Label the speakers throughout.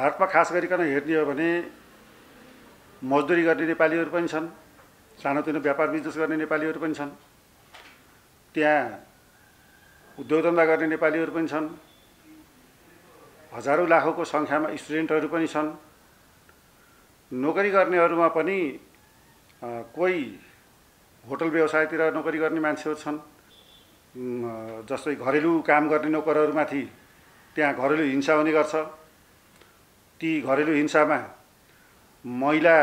Speaker 1: भारतमा खास गरिकन हेर्ने हो भने मजदुरी गर्ने नेपालीहरू पनि छन्, सानोतिनो व्यापार बिजनेस गर्ने नेपालीहरू पनि छन्, त्यहाँ उद्योग धन्दा गर्ने नेपालीहरू पनि छन्, हजारौं लाखौंको संख्यामा स्टुडेन्टहरू पनि छन्। नोकरी गर्नेहरूमा पनि कोही होटल व्यवसायतिर नोकरी गर्ने मान्छेहरू छन्, जस्तै घरेलु काम गर्ने नोकरहरूमाथि त्यहाँ घरेलु हिंसा हुने गर्छ। ती घरेलु हिंसामा महिला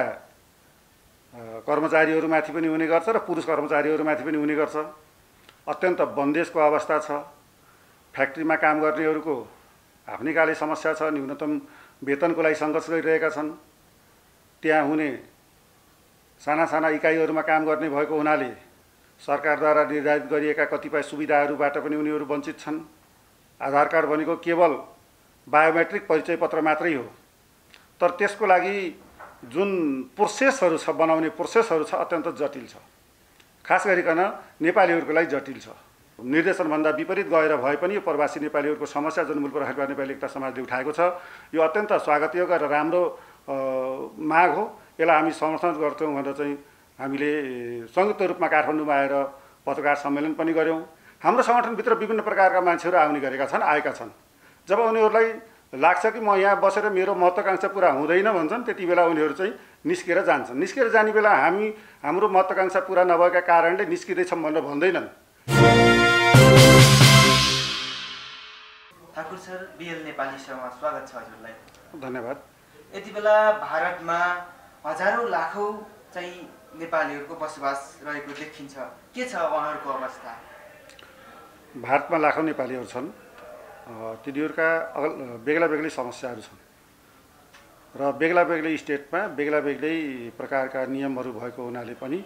Speaker 1: कर्मचारीहरूमाथि पनि हुने गर्छ र पुरुष कर्मचारीहरूमाथि पनि हुने गर्छ। अत्यन्त बन्देजको अवस्था छ। फ्याक्ट्रीमा काम गर्नेहरूको आफ्नै काले समस्या छ, न्यूनतम वेतनको लागि सङ्घर्ष गरिरहेका छन्। त्यहाँ हुने साना साना इकाइहरूमा काम गर्ने भएको हुनाले सरकारद्वारा निर्धारित गरिएका कतिपय सुविधाहरूबाट पनि उनीहरू वञ्चित छन्। आधार कार्ड भनेको केवल बायोमेट्रिक परिचय पत्र मात्रै हो, तर त्यसको लागि जुन प्रोसेसहरू छ, बनाउने प्रोसेसहरू छ, अत्यन्त जटिल छ। खास गरिकन नेपालीहरूको लागि जटिल छ। निर्देशनभन्दा विपरीत गएर भए पनि यो प्रवासी नेपालीहरूको समस्या जुन मूल प्रहरीका नेपाली एकता समाजले उठाएको छ, यो अत्यन्त स्वागतयोग्य र राम्रो माग हो। यसलाई हामी समर्थन गर्छौँ भनेर चाहिँ हामीले संयुक्त रूपमा काठमाडौँमा आएर पत्रकार सम्मेलन पनि गऱ्यौँ। हाम्रो सङ्गठनभित्र विभिन्न प्रकारका मान्छेहरू आउने गरेका छन्, आएका छन्। जब उनीहरूलाई लाग्छ कि म यहाँ बसेर मेरो महत्त्वाकांक्षा पुरा हुँदैन भन्छन्, त्यति बेला उनीहरू चाहिँ निस्केर जान्छन्। निस्केर जाने बेला हाम्रो महत्त्वाकांक्षा पुरा नभएका कारणले निस्किँदैछौँ भनेर भन्दैनन्।
Speaker 2: ठाकुर सर, बिएल नेपाली सेवामा स्वागत छ हजुरलाई।
Speaker 1: धन्यवाद।
Speaker 2: यति बेला भारतमा हजारौं लाखौं चाहिँ नेपालीहरूको बसोबास रहेको देखिन्छ, के छ उहाँहरूको अवस्था?
Speaker 1: भारतमा लाखौं नेपालीहरू छन्। तिनीहरूका बेग्ला बेग्लै समस्याहरू छन् र बेग्ला बेग्लै स्टेटमा बेग्ला बेग्लै प्रकारका नियमहरू भएको हुनाले पनि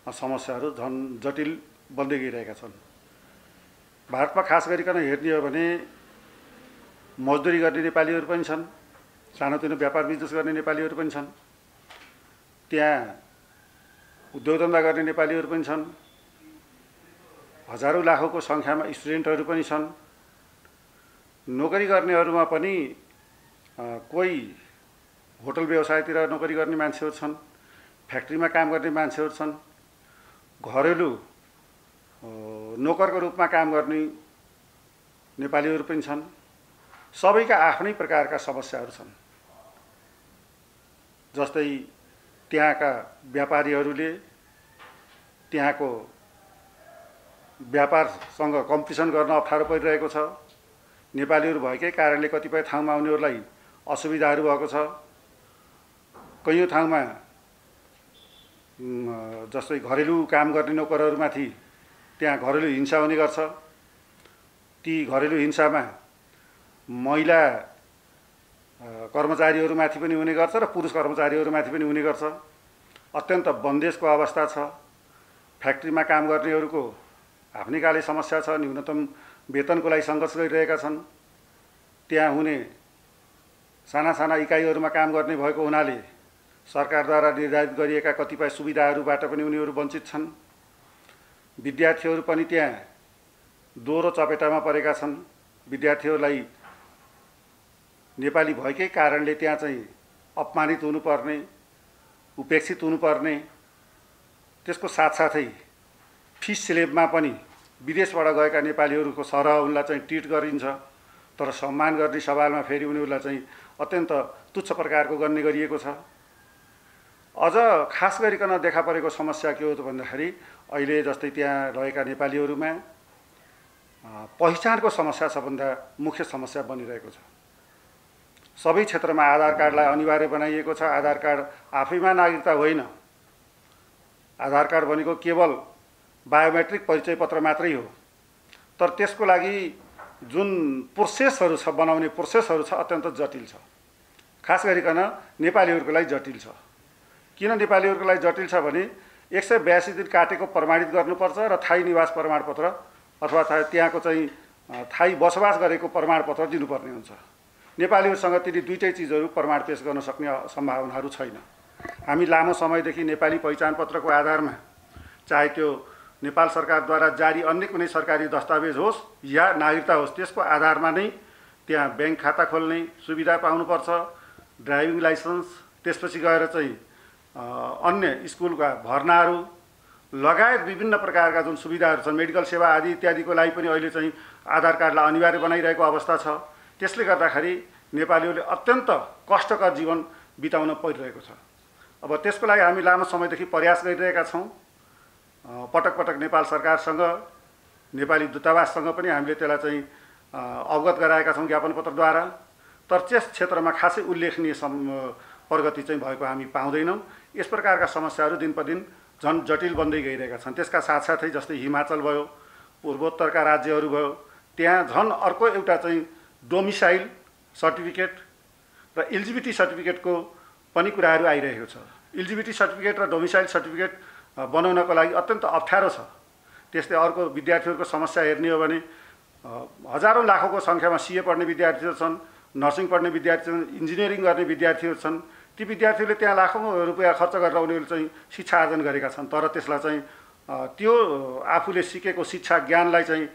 Speaker 1: समस्याहरू झन् जटिल बन्दै गइरहेका छन्। भारतमा खास गरिकन हेर्ने हो भने मजदुरी गर्ने नेपालीहरू पनि छन्, सानोतिनो व्यापार बिजनेस गर्ने नेपालीहरू पनि छन्, त्यहाँ उद्योग धन्दा गर्ने नेपालीहरू पनि छन्, हजारौं लाखौंको संख्यामा स्टुडेन्टहरू पनि छन्। नोकरी गर्नेहरूमा पनि कोही होटल व्यवसायतिर नोकरी गर्ने मान्छेहरू छन्, फ्याक्ट्रीमा काम गर्ने मान्छेहरू छन्, घरेलु नोकरको रूपमा काम गर्ने नेपालीहरू पनि छन्। सबैका आफ्नै प्रकारका समस्याहरू छन्। जस्तै त्यहाँका व्यापारीहरूले त्यहाँको व्यापारसँग कम्पिटिसन गर्न अप्ठ्यारो परिरहेको छ। नेपालीहरू भएकै कारणले कतिपय ठाउँमा उनीहरूलाई असुविधाहरू भएको छ। कयौं ठाउँमा जस्तै घरेलु काम गर्ने नोकरहरूमाथि त्यहाँ घरेलु हिंसा हुने गर्छ। ती घरेलु हिंसामा महिला कर्मचारीहरूमाथि पनि हुने गर्छ र पुरुष कर्मचारीहरूमाथि पनि हुने गर्छ। अत्यन्त बन्देजको अवस्था छ। फ्याक्ट्रीमा काम गर्नेहरूको आफ्नै काले समस्या छ, न्यूनतम वेतनको लागि सङ्घर्ष गरिरहेका छन्। त्यहाँ हुने साना साना इकाइहरूमा काम गर्ने भएको हुनाले सरकारद्वारा निर्धारित गरिएका कतिपय सुविधाहरूबाट पनि उनीहरू वञ्चित छन्। विद्यार्थीहरू पनि त्यहाँ दोहोरो चपेटामा परेका छन्। विद्यार्थीहरूलाई नेपाली भएकै कारणले त्यहाँ चाहिँ अपमानित हुनुपर्ने, उपेक्षित हुनुपर्ने, त्यसको साथसाथै फिस स्लेबमा पनि विदेशबाट गएका नेपालीहरूको सरह उनलाई चाहिँ ट्रिट गरिन्छ, तर सम्मान गर्ने सवालमा फेरि उनीहरूलाई चाहिँ अत्यन्त तुच्छ प्रकारको गर्ने गरिएको छ। अझ खास गरिकन देखा परेको समस्या के हो त भन्दाखेरि अहिले जस्तै त्यहाँ रहेका नेपालीहरूमा पहिचानको समस्या सबभन्दा मुख्य समस्या बनिरहेको छ। सबै क्षेत्रमा आधार कार्डलाई अनिवार्य बनाइएको छ। आधार कार्ड आफैमा नागरिकता होइन। आधार कार्ड भनेको केवल बायोमेट्रिक परिचय पत्र मात्रै हो, तर त्यसको लागि जुन प्रोसेसहरू छ, बनाउने प्रोसेसहरू छ, अत्यन्त जटिल छ। खास गरिकन नेपालीहरूको लागि जटिल छ। किन नेपालीहरूको लागि जटिल छ भने 182 दिन काटेको प्रमाणित गर्नुपर्छ र थाई निवास प्रमाणपत्र अथवा त्यहाँको चाहिँ थाई बसोबास गरेको प्रमाणपत्र दिनुपर्ने हुन्छ। नेपालीहरूसँग ती दुईटै चिजहरू प्रमाण पेश गर्न सक्ने सम्भावनाहरू छैन। हामी लामो समयदेखि नेपाली पहिचान पत्रको आधारमा, चाहे त्यो नेपाल सरकारद्वारा जारी अन्य कुनै सरकारी दस्तावेज होस् या नागरिकता होस्, त्यसको आधारमा नै त्यहाँ बैंक खाता खोल्ने सुविधा पाउनुपर्छ। ड्राइभिङ लाइसेन्स, त्यसपछि गएर चाहिँ अन्य स्कुलका भर्नाहरू लगायत विभिन्न प्रकारका जुन सुविधाहरू छन्, मेडिकल सेवा आदि इत्यादिको लागि पनि अहिले चाहिँ आधार कार्डलाई अनिवार्य बनाइरहेको अवस्था छ। त्यसले गर्दाखेरि नेपालीहरूले अत्यन्त कष्टकर जीवन बिताउन परिरहेको छ। अब त्यसको लागि हामी लामो समयदेखि प्रयास गरिरहेका छौँ। पटक पटक नेपाल सरकारसँग, नेपाली दूतावाससँग पनि हामीले त्यसलाई चाहिँ अवगत गराएका छौँ ज्ञापन पत्रद्वारा। तर त्यस क्षेत्रमा खासै उल्लेखनीय प्रगति चाहिँ भएको हामी पाउँदैनौँ। यस प्रकारका समस्याहरू दिन प्रतिदिन झन् जटिल बन्दै गइरहेका छन्। त्यसका साथसाथै जस्तै हिमाचल भयो, पूर्वोत्तरका राज्यहरू भयो, त्यहाँ झन् अर्को एउटा चाहिँ डोमिसाइल सर्टिफिकेट र एलिजिबिलिटी सर्टिफिकेटको पनि कुराहरू आइरहेको छ। एलिजिबिलिटी सर्टिफिकेट र डोमिसाइल सर्टिफिकेट बनाउनको लागि अत्यन्त अप्ठ्यारो छ। त्यस्तै अर्को विद्यार्थीहरूको समस्या हेर्ने हो भने हजारौँ लाखौँको सङ्ख्यामा सिए पढ्ने विद्यार्थीहरू छन्, नर्सिङ पढ्ने विद्यार्थी छन्, इन्जिनियरिङ गर्ने विद्यार्थीहरू छन्। ती विद्यार्थीहरूले त्यहाँ लाखौँ रुपियाँ खर्च गरेर उनीहरूले चाहिँ शिक्षा आर्जन गरेका छन्। तर त्यसलाई चाहिँ त्यो आफूले सिकेको शिक्षा ज्ञानलाई चाहिँ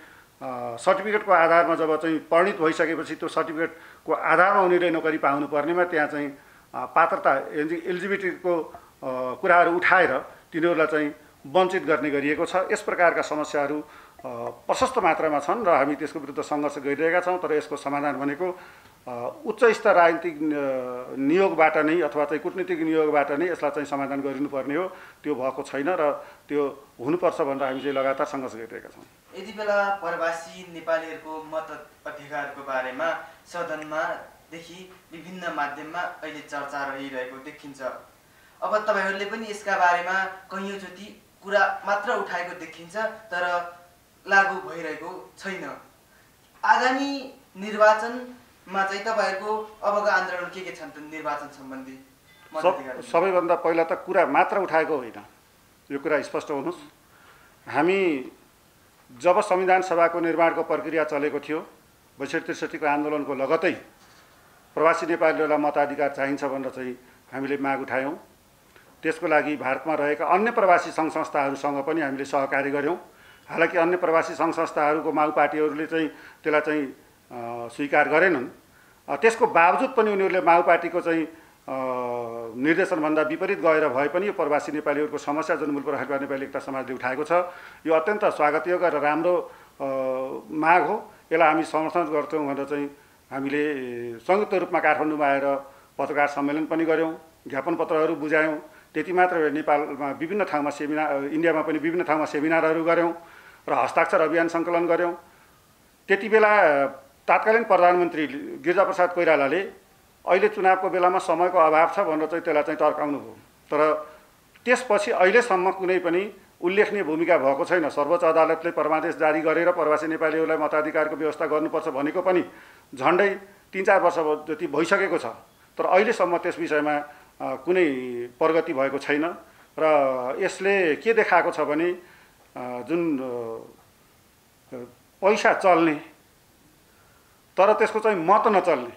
Speaker 1: सर्टिफिकेटको आधारमा जब चाहिँ परिणित भइसकेपछि त्यो सर्टिफिकेटको आधारमा उनीहरूले नोकरी पाउनु पर्नेमा त्यहाँ चाहिँ पात्रता एलिजिबिलिटीको कुराहरू उठाएर तिनीहरूलाई चाहिँ वञ्चित गर्ने गरिएको छ। यस प्रकारका समस्याहरू प्रशस्त मात्रामा छन् र हामी त्यसको विरुद्ध सङ्घर्ष गरिरहेका छौँ। तर यसको समाधान भनेको उच्च स्तर राजनीतिक नियोगबाट नै अथवा चाहिँ कुटनीतिक नियोगबाट नै यसलाई चाहिँ समाधान गरिनुपर्ने हो। त्यो भएको छैन र त्यो हुनुपर्छ भनेर हामी चाहिँ लगातार सङ्घर्ष गरिरहेका छौँ।
Speaker 2: यति बेला प्रवासी नेपालीहरूको मत अधिकारको बारेमा सदनमादेखि विभिन्न माध्यममा अहिले चर्चा रहिरहेको देखिन्छ। अब तपाईँहरूले पनि यसका बारेमा कैयौँचोटि कुरा मात्र उठाएको देखिन्छ, तर लागू भइरहेको छैन। आगामी निर्वाचनमा चाहिँ तपाईँहरूको अबका आन्दोलन के छन् त निर्वाचन सम्बन्धी?
Speaker 1: सबैभन्दा पहिला त कुरा मात्र उठाएको होइन, यो कुरा स्पष्ट हुनुहोस्। हामी जब संविधान सभाको निर्माणको प्रक्रिया चलेको थियो, 62-63 को आन्दोलनको लगतै प्रवासी नेपालीहरूलाई मताधिकार चाहिन्छ भनेर चाहिँ हामीले माग उठायौँ। त्यसको लागि भारतमा रहेका अन्य प्रवासी सङ्घ संस्थाहरूसँग पनि हामीले सहकार्य गऱ्यौँ। हालाकि अन्य प्रवासी सङ्घ संस्थाहरूको माउ पार्टीहरूले चाहिँ त्यसलाई चाहिँ स्वीकार गरेनन्। त्यसको बावजुद पनि उनीहरूले माउ पार्टीको चाहिँ निर्देशनभन्दा विपरीत गएर भए पनि यो प्रवासी नेपालीहरूको समस्या जुन मूल प्रहरीका नेपाली एकता समाजले उठाएको छ, यो अत्यन्त स्वागतयोग्य र राम्रो माग हो। यसलाई हामी समर्थन गर्छौँ भनेर चाहिँ हामीले संयुक्त रूपमा काठमाडौँमा आएर पत्रकार सम्मेलन पनि गऱ्यौँ, ज्ञापन पत्रहरू बुझायौँ। त्यति मात्र नेपालमा विभिन्न ठाउँमा सेमिनार, इन्डियामा पनि विभिन्न ठाउँमा सेमिनारहरू गऱ्यौँ र हस्ताक्षर अभियान सङ्कलन गऱ्यौँ। त्यति बेला तत्कालीन प्रधानमन्त्री गिरिजाप्रसाद कोइरालाले अहिले चुनावको बेलामा समयको अभाव छ भनेर चाहिँ त्यसलाई चाहिँ तर्काउनु भयो। तर त्यसपछि अहिलेसम्म कुनै पनि उल्लेखनीय भूमिका भएको छैन। सर्वोच्च अदालतले परमादेश जारी गरेर प्रवासी नेपालीहरूलाई मताधिकारको व्यवस्था गर्नुपर्छ भनेको पनि झन्डै 3-4 वर्ष जति भइसकेको छ। तर अहिलेसम्म त्यस विषयमा कुनै प्रगति भएको छैन र यसले के देखाएको छ भने जुन पैसा चल्ने तर त्यसको चाहिँ मत नचल्ने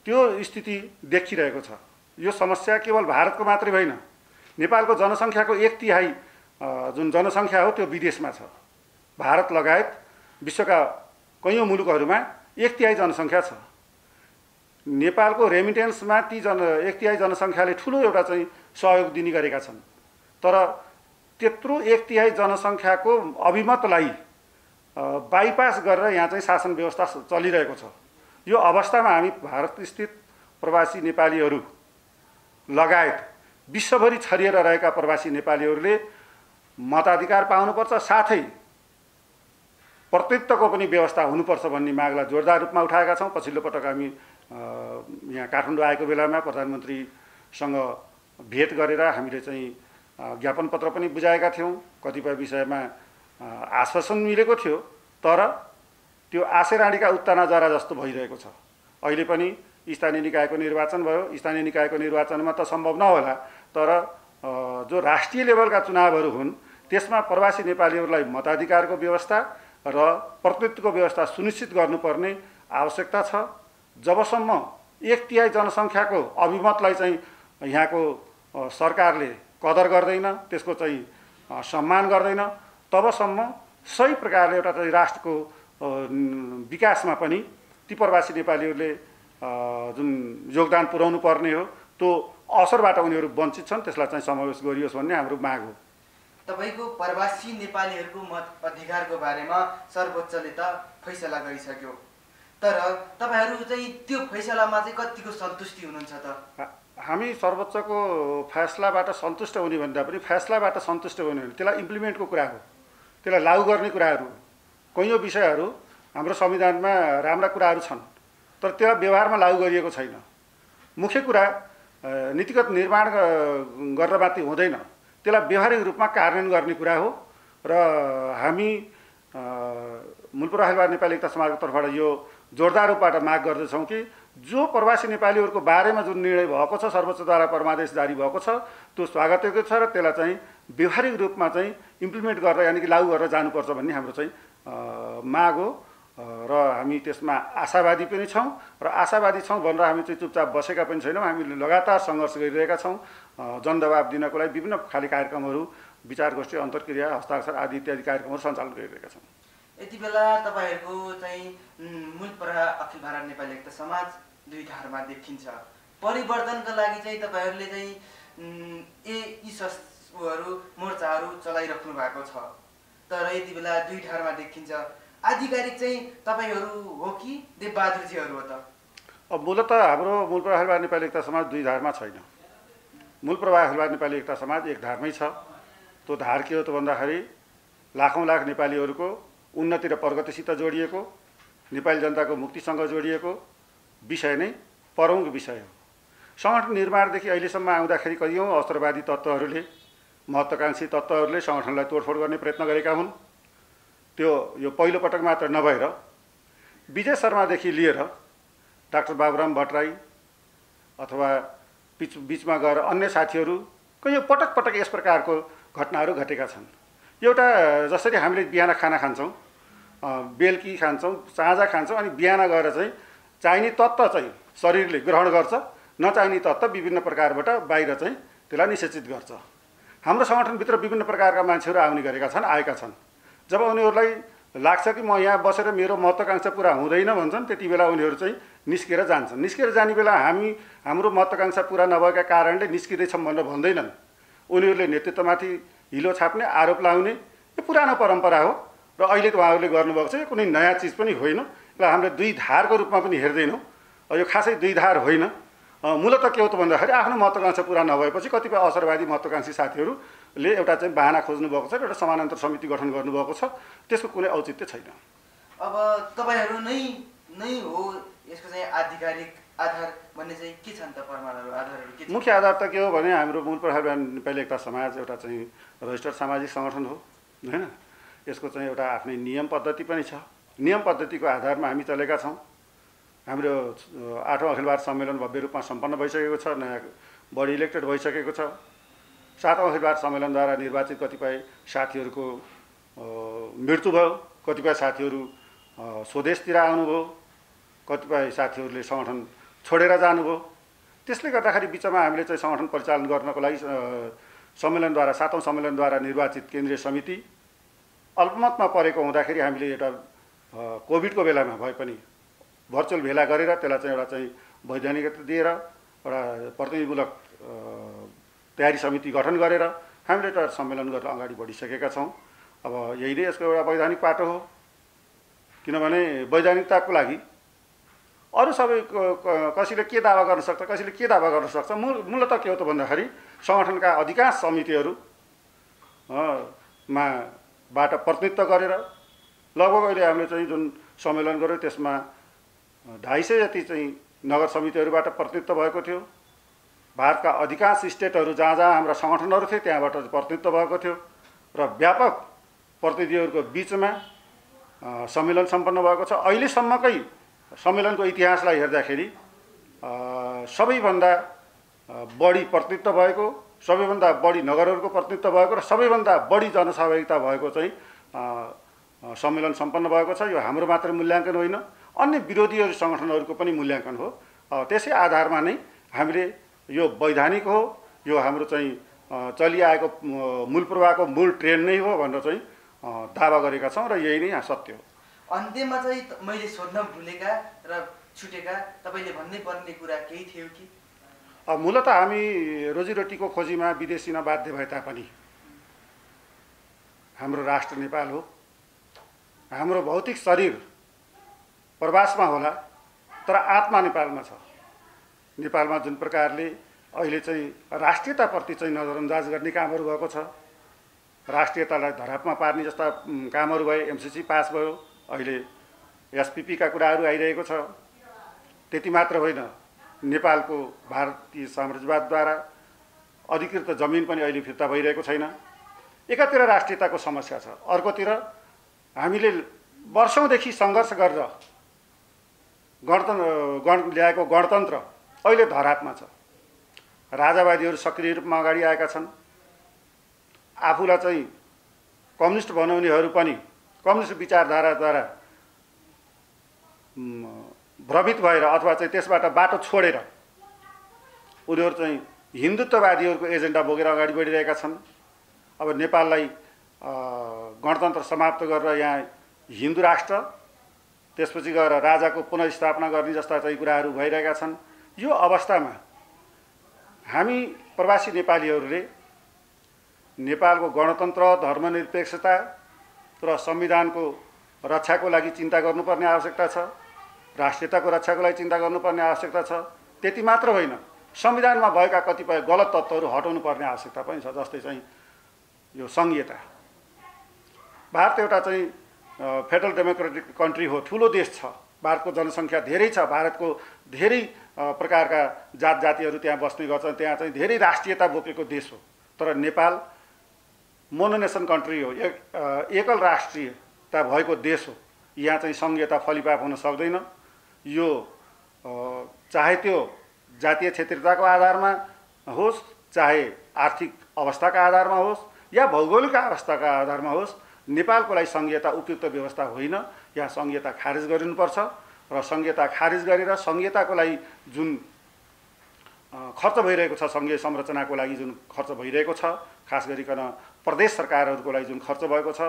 Speaker 1: त्यो स्थिति देखिरहेको छ। यो समस्या केवल भारतको मात्रै होइन, नेपालको जनसङ्ख्याको 1/3 जुन जनसङ्ख्या हो त्यो विदेशमा छ। भारत लगायत विश्वका कैयौँ मुलुकहरूमा 1/3 जनसङ्ख्या छ। नेपालको रेमिटेन्समा ती 1/3 जनसङ्ख्याले ठुलो एउटा चाहिँ सहयोग दिने गरेका छन्। तर त्यत्रो 1/3 जनसङ्ख्याको अभिमतलाई बाइपास गरेर यहाँ चाहिँ शासन व्यवस्था चलिरहेको छ। यो अवस्थामा हामी भारत स्थित प्रवासी नेपालीहरू लगायत विश्वभरि छरिएर रहेका प्रवासी नेपालीहरूले मताधिकार पाउनुपर्छ, साथै प्रतिनिधित्वको पनि व्यवस्था हुनुपर्छ भन्ने मागलाई जोरदार रूपमा उठाएका छौँ। पछिल्लो पटक हामी यहाँ काठमाडौँ आएको बेलामा प्रधानमन्त्रीसँग भेट गरेर हामीले चाहिँ ज्ञापन पत्र पनि बुझाएका थियौँ। कतिपय विषयमा आश्वासन मिलेको थियो, तर त्यो आशेराणीका उत्ताना जरा जस्तो भइरहेको छ। अहिले पनि स्थानीय निकायको निर्वाचन भयो। स्थानीय निकायको निर्वाचनमा त सम्भव नहोला, तर जो राष्ट्रिय लेभलका चुनावहरू हुन् त्यसमा प्रवासी नेपालीहरूलाई मताधिकारको व्यवस्था र प्रतिनिधित्वको व्यवस्था सुनिश्चित गर्नुपर्ने आवश्यकता छ। जबसम्म 1/3 जनसङ्ख्याको अभिमतलाई चाहिँ यहाँको सरकारले कदर गर्दैन, त्यसको चाहिँ सम्मान गर्दैन, तबसम्म सही प्रकारले एउटा चाहिँ राष्ट्रको विकासमा पनि ती प्रवासी नेपालीहरूले जुन योगदान पुर्याउनु पर्ने हो त्यो अवसरबाट उनीहरू वञ्चित छन्, त्यसलाई चाहिँ समावेश गरियोस् भन्ने हाम्रो माग हो।
Speaker 2: तपाईँको प्रवासी नेपालीहरूको मत अधिकारको बारेमा सर्वोच्चले त फैसला गरिसक्यो, तर तपाईँहरू चाहिँ त्यो फैसलामा चाहिँ कतिको सन्तुष्टि हुनुहुन्छ त?
Speaker 1: हामी सर्वोच्चको फैसलाबाट सन्तुष्ट हुने भन्दा पनि फैसलाबाट सन्तुष्ट हुने भने त्यसलाई इम्प्लिमेन्टको कुरा हो, त्यसलाई लागू गर्ने कुराहरू। कैयौँ विषयहरू हाम्रो संविधानमा राम्रा कुराहरू छन् तर त्यो व्यवहारमा लागू गरिएको छैन। मुख्य कुरा नीतिगत निर्माण गरेर मात्रै हुँदैन, त्यसलाई व्यवहारिक रूपमा कार्यान्वयन गर्ने कुरा हो। र हामी मूलप्रवासी नेपाली एकता समाजको तर्फबाट यो जोरदार रूपबाट माग गर्दछौँ कि जो प्रवासी नेपालीहरूको बारेमा जुन निर्णय भएको छ, सर्वोच्चद्वारा परमादेश जारी भएको छ, त्यो स्वागतयोग्य छ र त्यसलाई चाहिँ व्यवहारिक रूपमा चाहिँ इम्प्लिमेन्ट गरेर यानि कि लागू गरेर जानुपर्छ भन्ने हाम्रो चाहिँ माग हो। र हामी त्यसमा आशावादी पनि छौँ र आशावादी छौँ भनेर हामी चाहिँ चुपचाप बसेका पनि छैनौँ। हामीले लगातार सङ्घर्ष गरिरहेका छौँ। जनदबाब दिनको लागि विभिन्न खाले कार्यक्रमहरू, विचारगोष्ठी, अन्तर्क्रिया, हस्ताक्षर आदि इत्यादि कार्यक्रमहरू सञ्चालन गरिरहेका छौँ।
Speaker 2: यति बेला तपाईँहरूको चाहिँ मूलप्रवाह अखिल भारत नेपाली एकता समाज दुई धारमा देखिन्छ। परिवर्तनका लागि चाहिँ तपाईँहरूले चाहिँ यी मोर्चाहरू चलाइराख्नु भएको छ, तर यति बेला दुई धारमा देखिन्छ। आधिकारिक चाहिँ तपाईँहरू हो कि देवबहादुरजीहरू हो त?
Speaker 1: अब मूलत हाम्रो मूलप्रवाह अखिल भारत नेपाली एकता समाज दुई धारमा छैन। मूलप्रवाह अखिल भारत नेपाली एकता समाज एक धारमै छ। त्यो धार के हो त भन्दाखेरि लाखौँ लाख नेपालीहरूको उन्नति र प्रगतिसित जोडिएको, नेपाली जनताको मुक्तिसँग जोडिएको विषय नै प्रमुख विषय हो। सङ्गठन निर्माणदेखि अहिलेसम्म आउँदाखेरि कैयौँ अवसरवादी तत्त्वहरूले, महत्त्वाकांक्षी तत्त्वहरूले सङ्गठनलाई तोडफोड गर्ने प्रयत्न गरेका हुन्। त्यो यो पहिलो पटक मात्र नभएर विजय शर्मादेखि लिएर डाक्टर बाबुराम भट्टराई अथवा बिचमा गएर अन्य साथीहरू कैयौँ पटक पटक यस प्रकारको घटनाहरू घटेका छन्। एउटा जसरी हामीले बिहान खाना खान्छौँ, बेलुकी खान्छौँ, साँझ खान्छौँ, अनि बिहान गएर चाहिँ चाहिने तत्त्व चाहिँ शरीरले ग्रहण गर्छ, नचाहिने तत्त्व विभिन्न प्रकारबाट बाहिर चाहिँ त्यसलाई निषेचित गर्छ। हाम्रो सङ्गठनभित्र विभिन्न प्रकारका मान्छेहरू आउने गरेका छन्, आएका छन्। जब उनीहरूलाई लाग्छ कि म यहाँ बसेर मेरो महत्त्वाकांक्षा पुरा हुँदैन भन्छन्, त्यति बेला उनीहरू चाहिँ निस्केर जान्छन्। निस्केर जाने बेला हाम्रो महत्त्वाकांक्षा पुरा नभएका कारणले निस्किँदैछौँ भनेर भन्दैनन्। उनीहरूले नेतृत्वमाथि हिलो छाप्ने, आरोप लाउने यो पुरानो परम्परा हो र अहिले त उहाँहरूले गर्नुभएको छ। यो कुनै नयाँ चिज पनि होइन। यसलाई हामीले दुई धारको रूपमा पनि हेर्दैनौँ। यो खासै दुई धार होइन। मूलत के हो त भन्दाखेरि आफ्नो महत्त्वाकांक्षा पुरा नभएपछि कतिपय अवसरवादी महत्त्वाकांक्षी साथीहरूले एउटा चाहिँ बहाना खोज्नुभएको छ, एउटा समानान्तर समिति गठन गर्नुभएको छ। त्यसको कुनै औचित्य छैन।
Speaker 2: अब तपाईँहरू नै हो यसको चाहिँ आधिकारिक आधार भन्ने चाहिँ के छन् त? प्रमाणहरू, आधारहरू के?
Speaker 1: मुख्य आधार त के हो भने हाम्रो मूलप्रवाह नेपाली एकता समाज एउटा चाहिँ रजिस्टर्ड सामाजिक सङ्गठन हो, होइन? यसको चाहिँ एउटा आफ्नै नियम पद्धति पनि छ। नियम पद्धतिको आधारमा हामी चलेका छौँ। हाम्रो 8औं अखिल भारत सम्मेलन भव्य रूपमा सम्पन्न भइसकेको छ, नयाँ बडी इलेक्टेड भइसकेको छ। 7औं अखिल भारत सम्मेलनद्वारा निर्वाचित कतिपय साथीहरूको मृत्यु भयो, कतिपय साथीहरू स्वदेशतिर आउनुभयो, कतिपय साथीहरूले सङ्गठन छोडेर जानुभयो। त्यसले गर्दाखेरि बिचमा हामीले चाहिँ सङ्गठन परिचालन गर्नको लागि सम्मेलनद्वारा 7औं सम्मेलनद्वारा निर्वाचित केन्द्रीय समिति अल्पमतमा परेको हुँदाखेरि हामीले एउटा कोभिडको बेलामा भए पनि भर्चुअल भेला गरेर त्यसलाई चाहिँ एउटा चाहिँ वैधानिकता दिएर एउटा प्रतिनिधिमूलक तयारी समिति गठन गरेर हामीले एउटा सम्मेलन गरेर अगाडि बढिसकेका छौँ। अब यही नै यसको एउटा वैधानिक पाटो हो। किनभने वैधानिकताको लागि अरू सबै कसैले के दावा गर्न सक्छ, कसैले के दावा गर्न सक्छ। मूलत के हो त भन्दाखेरि सङ्गठनका अधिकांश समितिहरू बाट प्रतिनिधित्व गरेर लगभग अहिले हामीले चाहिँ जुन सम्मेलन गऱ्यौँ त्यसमा 250 जति चाहिँ नगर समितिहरूबाट प्रतिनिधित्व भएको थियो। भारतका अधिकांश स्टेटहरू जहाँ जहाँ हाम्रा सङ्गठनहरू थिए त्यहाँबाट प्रतिनिधित्व भएको थियो र व्यापक प्रतिनिधिहरूको बिचमा सम्मेलन सम्पन्न भएको छ। अहिलेसम्मकै सम्मेलनको इतिहासलाई हेर्दाखेरि सबैभन्दा बढी प्रतिनिधित्व भएको, सबैभन्दा बढी नगरहरूको प्रतिनिधित्व भएको र सबैभन्दा बढी जनसहभागिता भएको चाहिँ सम्मेलन सम्पन्न भएको छ। यो हाम्रो मात्र मूल्याङ्कन होइन, अन्य विरोधी सङ्गठनहरूको पनि मूल्याङ्कन हो। त्यसै आधारमा नै हामीले यो वैधानिक हो, यो हाम्रो चाहिँ चलिआएको मूल प्रवाहको मूल ट्रेन नै हो भनेर चाहिँ दावा गरेका छौँ र यही नै सत्य हो।
Speaker 2: अन्त्यमा चाहिँ मैले सोध्न भुलेका र छुटेका तपाईँले भन्नै पर्ने कुरा केही थियो कि?
Speaker 1: मूलत हामी रोजीरोटीको खोजीमा विदेश हिँड्न बाध्य भए तापनि हाम्रो राष्ट्र नेपाल हो। हाम्रो भौतिक शरीर प्रवासमा होला तर आत्मा नेपालमा छ। नेपालमा जुन प्रकारले अहिले चाहिँ राष्ट्रियताप्रति चाहिँ नजरअन्दाज गर्ने कामहरू भएको छ, राष्ट्रियतालाई धरापमा पार्ने जस्ता कामहरू भए। एमसीसी पास भयो, अहिले एसपीपीका कुराहरू आइरहेको छ। त्यति मात्र होइन, नेपालको भारतीय साम्राज्यवादद्वारा अधिकृत जमिन पनि अहिले फिर्ता भइरहेको छैन। एकातिर राष्ट्रियताको समस्या छ, अर्कोतिर हामीले वर्षौँदेखि सङ्घर्ष गरेर ल्याएको गणतन्त्र अहिले धरापमा छ। राजावादीहरू सक्रिय रूपमा अगाडि आएका छन्। आफूलाई चाहिँ कम्युनिस्ट बनाउनेहरू पनि कम्युनिस्ट विचारधाराद्वारा भ्रमित भएर अथवा चाहिँ त्यसबाट बाटो छोडेर उनीहरू चाहिँ हिन्दुत्ववादीहरूको एजेन्डा बोकेर अगाडि बढिरहेका छन्। अब नेपाललाई गणतन्त्र समाप्त गरेर यहाँ हिन्दू राष्ट्र, त्यसपछि गएर राजाको पुनर्स्थापना गर्ने जस्ता चाहिँ कुराहरू भइरहेका छन्। यो अवस्थामा हामी प्रवासी नेपालीहरूले नेपालको गणतन्त्र, धर्मनिरपेक्षता र संविधानको रक्षाको लागि चिन्ता गर्नुपर्ने आवश्यकता छ। राष्ट्रियताको रक्षाको लागि चिन्ता गर्नुपर्ने आवश्यकता छ। त्यति मात्र होइन, संविधानमा भएका कतिपय गलत तत्त्वहरू हटाउनु पर्ने आवश्यकता पनि छ। जस्तै चाहिँ यो सङ्घीयता। भारत एउटा चाहिँ फेडरल डेमोक्रेटिक कन्ट्री हो, ठुलो देश छ। भारतको जनसङ्ख्या धेरै छ, भारतको धेरै प्रकारका जात जातिहरू त्यहाँ बस्ने गर्छन्। त्यहाँ चाहिँ धेरै राष्ट्रियता बोकेको देश हो। तर नेपाल मोनोनेसन कन्ट्री हो, एकल राष्ट्रियता भएको देश हो। यहाँ चाहिँ सङ्घीयता फलिपाप हुन सक्दैन। यो चाहे त्यो जातीय क्षेत्रीयताको आधारमा होस्, चाहे आर्थिक अवस्थाका आधारमा होस् या भौगोलिक अवस्थाका आधारमा होस्, नेपालको लागि सङ्घीयता उपयुक्त व्यवस्था होइन। यहाँ सङ्घीयता खारेज गरिनुपर्छ र सङ्घीयता खारेज गरेर सङ्घीयताको लागि जुन खर्च भइरहेको छ, सङ्घीय संरचनाको लागि जुन खर्च भइरहेको छ, खास गरिकन प्रदेश सरकारहरूको लागि जुन खर्च भएको छ,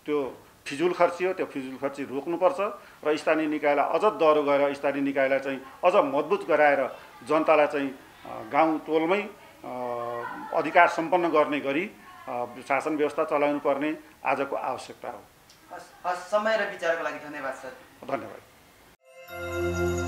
Speaker 1: त्यो फिजुल खर्ची हो। त्यो फिजुल खर्ची रोक्नुपर्छ र स्थानीय निकायलाई अझ दह्रो गरेर स्थानीय निकायलाई चाहिँ अझ मजबुत गराएर जनतालाई चाहिँ गाउँ टोलमै अधिकार सम्पन्न गर्ने गरी शासन व्यवस्था चलाउनु पर्ने आजको आवश्यकता हो।
Speaker 2: समय र विचारको लागि धन्यवाद सर।
Speaker 1: धन्यवाद।